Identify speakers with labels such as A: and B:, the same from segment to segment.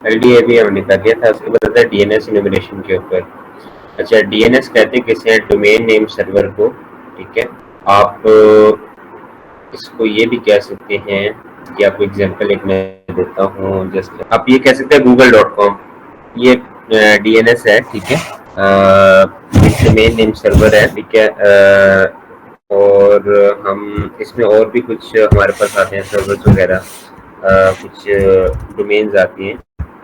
A: LDAP हमने कर दिया था। उसके बाद आता है DNS इनोमिनेशन के ऊपर। अच्छा, DNS कहते किसे हैं? डोमेन नेम सर्वर को। ठीक है, आप इसको ये भी कह सकते हैं कि आपको एग्जांपल एक मैं देता हूँ। जस्ट आप ये कह सकते हैं google.com, ये DNS है। ठीक है, डोमेन नेम सर्वर है। ठीक है, और हम इसमें और भी कुछ हमारे पास आते हैं सर्वर्स वगैरह, कुछ डोमेन्स आती हैं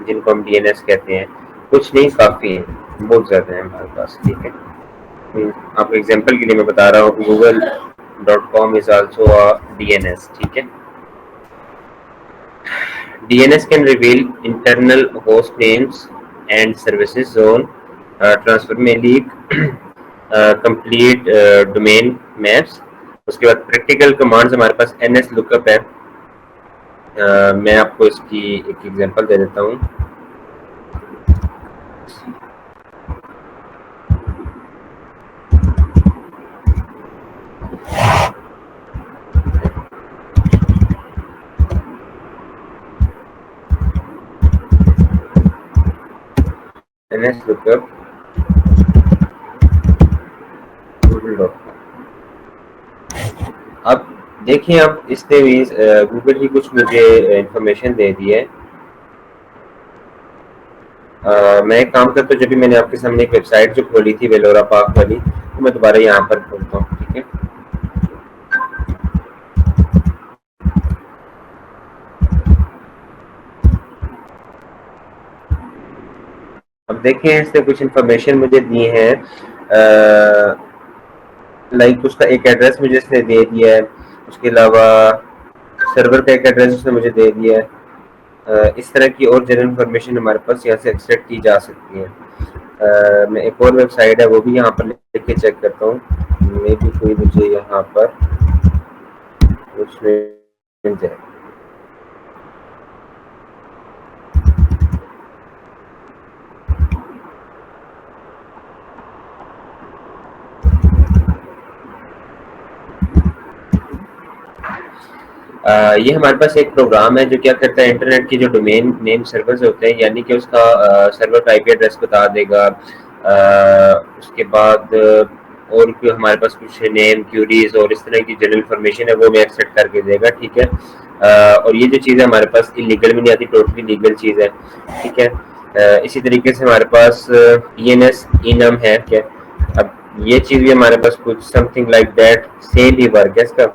A: जिनको हम DNS कहते हैं। कुछ नहीं, काफ़ी हैं, बहुत ज़्यादा हैं हमारे पास। ठीक है, आपको एग्जांपल के लिए मैं बता रहा हूँ, google.com is also a DNS। ठीक है, DNS can reveal internal host names and services zone transfer में लीक कंप्लीट डोमेन मैप्स। उसके बाद प्रैक्टिकल कमांड्स हमारे पास NS लुकअप है। मैं आपको इसकी एक एग्जांपल दे देता हूँ। NS lookup google.com। अब देखिए, आप इसने भी गूगल ही कुछ मुझे इंफॉर्मेशन दे दी है। मैं एक काम करता हूँ, जब भी मैंने आपके सामने एक वेबसाइट जो खोली थी वेलोरा पार्क वाली, तो मैं दोबारा यहाँ पर खोलता हूँ। ठीक है, अब देखें, इसने कुछ इंफॉर्मेशन मुझे दी है। लाइक उसका एक एड्रेस मुझे इसने दे दिया है, उसके अलावा सर्वर का एक एड्रेस उसने मुझे दे दिया है। इस तरह की और जनरल इंफॉर्मेशन हमारे पास यहाँ से एक्सट्रैक्ट की जा सकती है। मैं एक और वेबसाइट है वो भी यहाँ पर लेके चेक करता हूँ, मे भी कोई मुझे यहाँ पर कुछ मिल जाए। ये हमारे पास एक प्रोग्राम है जो क्या करता है, इंटरनेट की जो डोमेन नेम सर्वर्स होते हैं, यानी कि उसका सर्वर का IP एड्रेस बता देगा। उसके बाद और भी हमारे पास कुछ नेम क्यूरीज और इस तरह की जनरल इंफॉर्मेशन है, वो भी एक्सेप्ट करके देगा। ठीक है, और ये जो चीज़ है हमारे पास इलीगल भी नहीं आती, टोटली लीगल चीज़ है। ठीक है, इसी तरीके से हमारे पास DNS इनम है। क्या, अब ये चीज़ भी हमारे पास कुछ something like that same he work है इसका।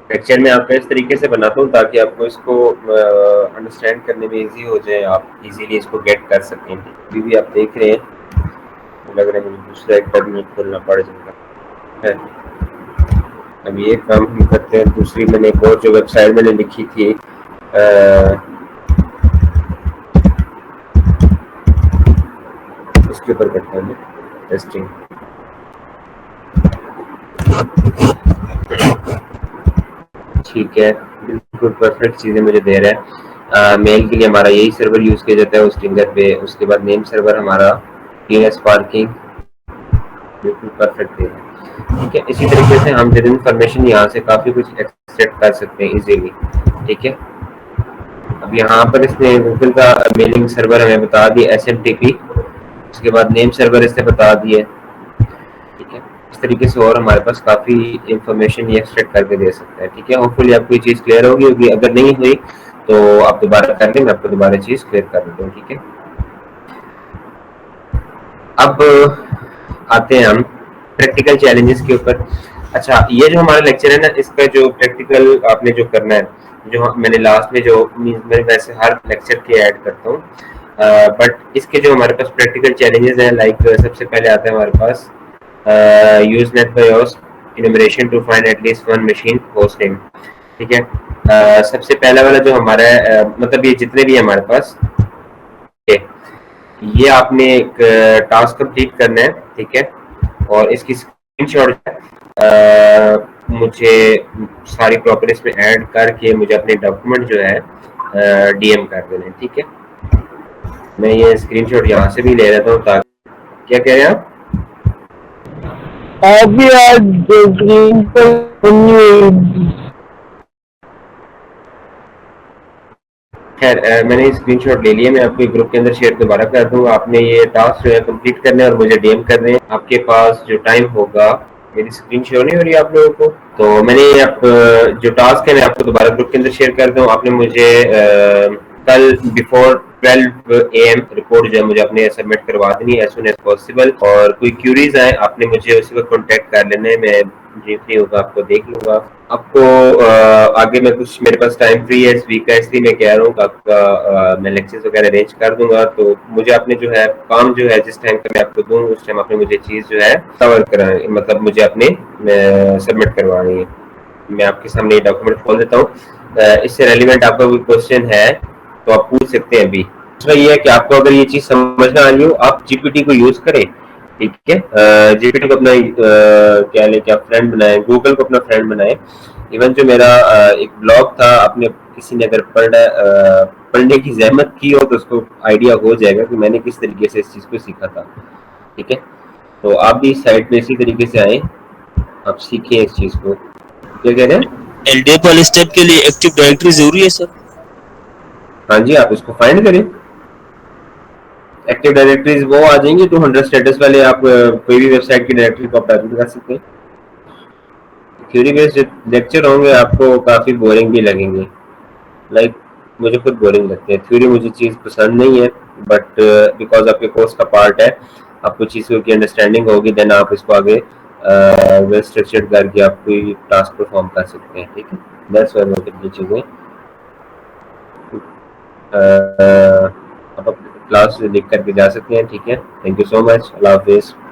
A: लेक्चर में आपका इस तरीके से बनाता हूँ ताकि आपको इसको अंडरस्टैंड करने में इजी हो जाए, आप इजीली इसको गेट कर सकें। अभी भी आप देख रहे हैं, लग रहा है मुझे दूसरा एक टर्मिनल खोलना पड़ जाएगा है। अब ये काम हम करते हैं। दूसरी मैंने एक और जो वेबसाइट मैंने लिखी थी, उसके ऊपर करते हैं टेस्टिंग। ठीक है, बिल्कुल परफेक्ट चीज़ें मुझे दे रहा है। मेल के लिए हमारा यही सर्वर यूज़ किया जाता है उस स्ट्रिंगर पे। उसके बाद नेम सर्वर हमारा DNS पार्किंग, बिल्कुल परफेक्ट है। ठीक है, इसी तरीके से हम जनरल इंफॉर्मेशन यहाँ से काफ़ी कुछ एक्सट्रैक्ट कर सकते हैं इजीली। ठीक है, अब यहाँ पर इसने गूगल का मेलिंग सर्वर हमें बता दिया SMTP, उसके बाद नेम सर्वर इसने बता दिए। ठीक है, इस तरीके से और हमारे पास काफ़ी इंफॉर्मेशन ये एक्सट्रैक्ट करके दे सकता है। ठीक है, होपफुली आपको ये चीज़ क्लियर होगी। अगर नहीं हुई तो आप दोबारा कर लें, मैं आपको दोबारा चीज़ क्लियर कर देता हूँ। ठीक है, अब आते हैं हम प्रैक्टिकल चैलेंजेस के ऊपर। अच्छा, ये जो हमारा लेक्चर है ना, इसका जो प्रैक्टिकल आपने जो करना है, जो मैंने लास्ट में जो मैं वैसे हर लेक्चर के ऐड करता हूँ, बट इसके जो हमारे पास प्रैक्टिकल चैलेंजेस हैं, लाइक सबसे पहले आता है हमारे पास use NetBIOS enumeration to find at least one machine host name. ठीक है, सबसे पहला वाला जो हमारा है, मतलब ये जितने भी हमारे पास, ये आपने एक टास्क कंप्लीट करना है। ठीक है, और इसकी स्क्रीनशॉट मुझे सारी प्रॉपर्टीज में ऐड करके मुझे अपने डॉक्यूमेंट जो है डीएम कर देने। ठीक है, मैं ये स्क्रीनशॉट यहाँ से भी ले लेता हूँ ताकि, क्या कह रहे हैं आप?
B: अभी आज स्क्रीन पर
A: खैर मैंने स्क्रीनशॉट ले लिया, मैं आपको ग्रुप के अंदर शेयर दोबारा कर दूंगा। आपने ये टास्क जो है कंप्लीट करने और मुझे डीएम करने हैं। आपके पास जो टाइम होगा, मेरी स्क्रीन शो नहीं हो रही आप लोगों को, तो मैंने जो टास्क है मैं आपको दोबारा ग्रुप के अंदर शेयर कर दूँ। आपने मुझे कल बिफोर 12 AM रिपोर्ट जो है मुझे अपने सबमिट करवा देनी है एज सुन एज पॉसिबल। और कोई क्यूरीज आए आपने मुझे उसी वक्त कॉन्टेक्ट कर लेना है, मैं जी फ्री होगा आपको देख लूंगा। आपको आगे मैं कुछ, मेरे पास टाइम फ्री है इस वीक का, इसलिए मैं कह रहा हूँ आपका मैं लेक्चर्स वगैरह अरेंज कर दूंगा। तो मुझे आपने जो है काम जो है जिस टाइम का मैं आपको दूँ उस टाइम आपने मुझे चीज़ जो है कवर करानी, मतलब मुझे अपने सबमिट करवानी है। मैं आपके सामने डॉक्यूमेंट खोल देता हूँ। इससे रेलिवेंट आपका कोई क्वेश्चन है तो आप पूछ सकते हैं अभी। दूसरा ये है कि आपको अगर ये चीज़ समझ में आ रही हो, आप जीपीटी को यूज़ करें। ठीक है, जीपीटी को अपना क्या लेके आप फ्रेंड बनाए, गूगल को अपना फ्रेंड बनाए। इवन जो मेरा एक ब्लॉग था, आपने किसी ने अगर पढ़ने की जहमत की हो तो उसको आइडिया हो जाएगा कि मैंने किस तरीके से इस चीज़ को सीखा था। ठीक है, तो आप भी इस साइट पे इसी तरीके से आए, आप सीखें इस चीज़ को। क्या कह रहे हैं?
C: एलडीएफ वाले स्टेप के लिए एक्टिव डायरेक्टरी जरूरी है सर?
A: हाँ जी, आप इसको फाइंड करें। एक्टिव डायरेक्टरीज वो आ जाएंगी 200 स्टेटस वाले, आप कोई भी वेबसाइट की डायरेक्टरी को आप डाउनलोड कर सकते हैं। थ्योरी बेस्ड लेक्चर होंगे आपको काफ़ी बोरिंग भी लगेंगे, लाइक मुझे खुद बोरिंग लगते हैं। थ्योरी मुझे चीज़ पसंद नहीं है, बट बिकॉज आपके कोर्स का पार्ट है, आपको चीज़ों की अंडरस्टैंडिंग होगी, देन आप इसको आगे वेल स्ट्रक्चर्ड करके आप कोई टास्क परफॉर्म कर सकते हैं। ठीक है, दैट्स व्हाई ये चीज़ें आप क्लास लिख करके जा सकते हैं। ठीक है, थैंक यू सो मच, अल्लाह हाफिज़।